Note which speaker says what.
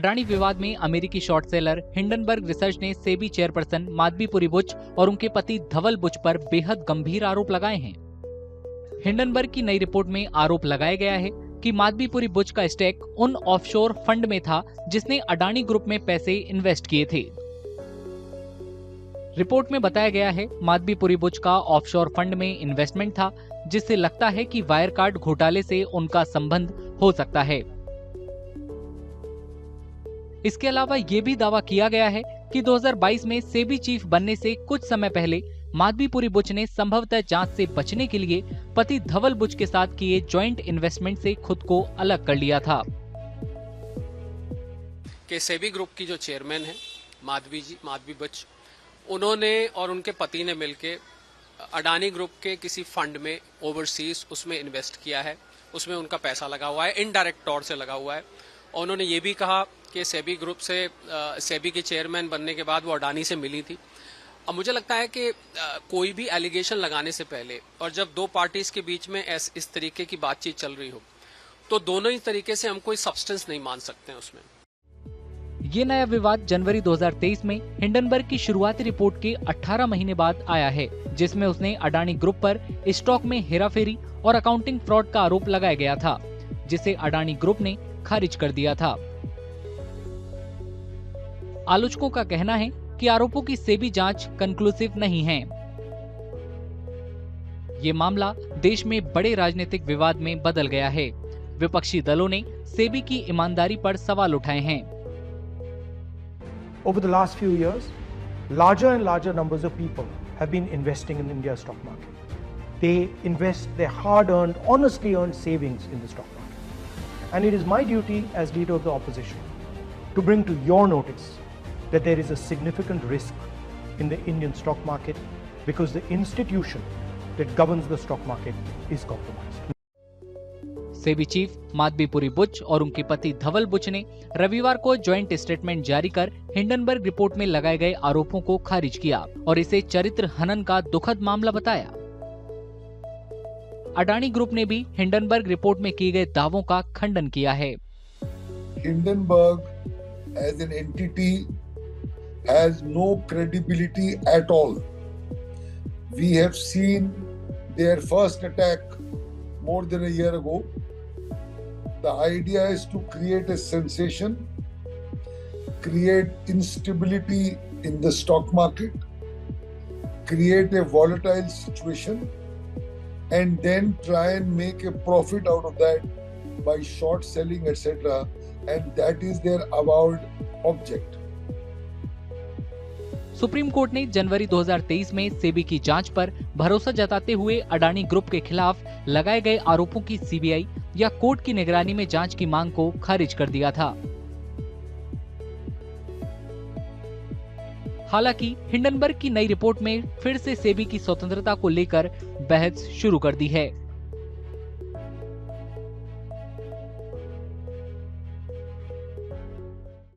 Speaker 1: अडानी विवाद में अमेरिकी शॉर्ट सेलर हिंडनबर्ग रिसर्च ने सेबी चेयरपर्सन माधवीपुरी बुच और उनके पति धवल बुच पर बेहद गंभीर आरोप लगाए हैं। हिंडनबर्ग की नई रिपोर्ट में आरोप लगाया गया है कि माधवीपुरी बुच का स्टेक उन ऑफशोर फंड में था जिसने अडानी ग्रुप में पैसे इन्वेस्ट किए थे। रिपोर्ट में बताया गया है माधवीपुरी बुच का ऑफशोर फंड में इन्वेस्टमेंट था, जिससे लगता है कि वायर कार्ड घोटाले से उनका संबंध हो सकता है। इसके अलावा ये भी दावा किया गया है कि 2022 में सेबी चीफ बनने से कुछ समय पहले माधवीपुरी बुच ने संभवतः जांच से बचने के लिए पति धवल बुच के साथ किए जॉइंट इन्वेस्टमेंट से खुद को अलग कर लिया था।
Speaker 2: कि सेबी ग्रुप की जो चेयरमैन है माधवी बुच, उन्होंने और उनके पति ने मिलकर अडानी ग्रुप के किसी फंड में ओवरसीज उसमें इन्वेस्ट किया है, उसमें उनका पैसा लगा हुआ है, इनडायरेक्ट तौर से लगा हुआ है। और उन्होंने ये भी कहा कि सेबी ग्रुप से सेबी के चेयरमैन बनने के बाद वो अडानी से मिली थी। अब मुझे लगता है कि कोई भी एलिगेशन लगाने से पहले और जब दो पार्टीज के बीच में इस तरीके की बातचीत चल रही हो तो दोनों ही तरीके से हम कोई सब्सटेंस नहीं मान सकते हैं उसमें।
Speaker 1: ये नया विवाद जनवरी 2023 में हिंडनबर्ग की शुरुआती रिपोर्ट के 18 महीने बाद आया है, जिसमें उसने अडानी ग्रुप पर स्टॉक में हेराफेरी और अकाउंटिंग फ्रॉड का आरोप लगाया गया था, जिसे अडानी ग्रुप ने खारिज कर दिया था। आलोचकों का कहना है कि आरोपों की सेबी जांच कंक्लूसिव नहीं है। ये मामला देश में बड़े राजनीतिक विवाद में बदल गया है। विपक्षी दलों ने सेबी की ईमानदारी पर सवाल उठाए हैं।
Speaker 3: Over the last few years, larger and larger numbers of people have been investing in India's stock market. They invest their hard-earned, honestly earned savings in the stock market. And it is my duty as leader of the opposition to bring to your notice that there is a significant risk in the Indian stock market because the institution that governs the stock market is compromised.
Speaker 1: SEBI chief Madhabi Puri Buch और उनके पति धवल बुच ने रविवार को joint statement जारी कर Hindenburg report में लगाए गए आरोपों को खारिज किया और इसे चरित्र हनन का दुखद मामला बताया। अडानी ग्रुप ने भी हिंडनबर्ग रिपोर्ट में किए गए दावों का खंडन किया है।
Speaker 4: Hindenburg as an entity has no credibility at all. We have seen their first attack more than a year ago. The idea is to create a sensation, create instability in the stock market, create a volatile situation, and then try and make a profit out of that by short selling, etc. And that is their avowed object.
Speaker 1: Supreme court ने जनवरी 2023 में सेबी की जांच पर भरोसा जताते हुए Adani group के खिलाफ लगाए गए आरोपों की सीबीआई या कोर्ट की निगरानी में जांच की मांग को खारिज कर दिया था। हालांकि हिंडनबर्ग की नई रिपोर्ट में फिर से सेबी की स्वतंत्रता को लेकर बहस शुरू कर दी है।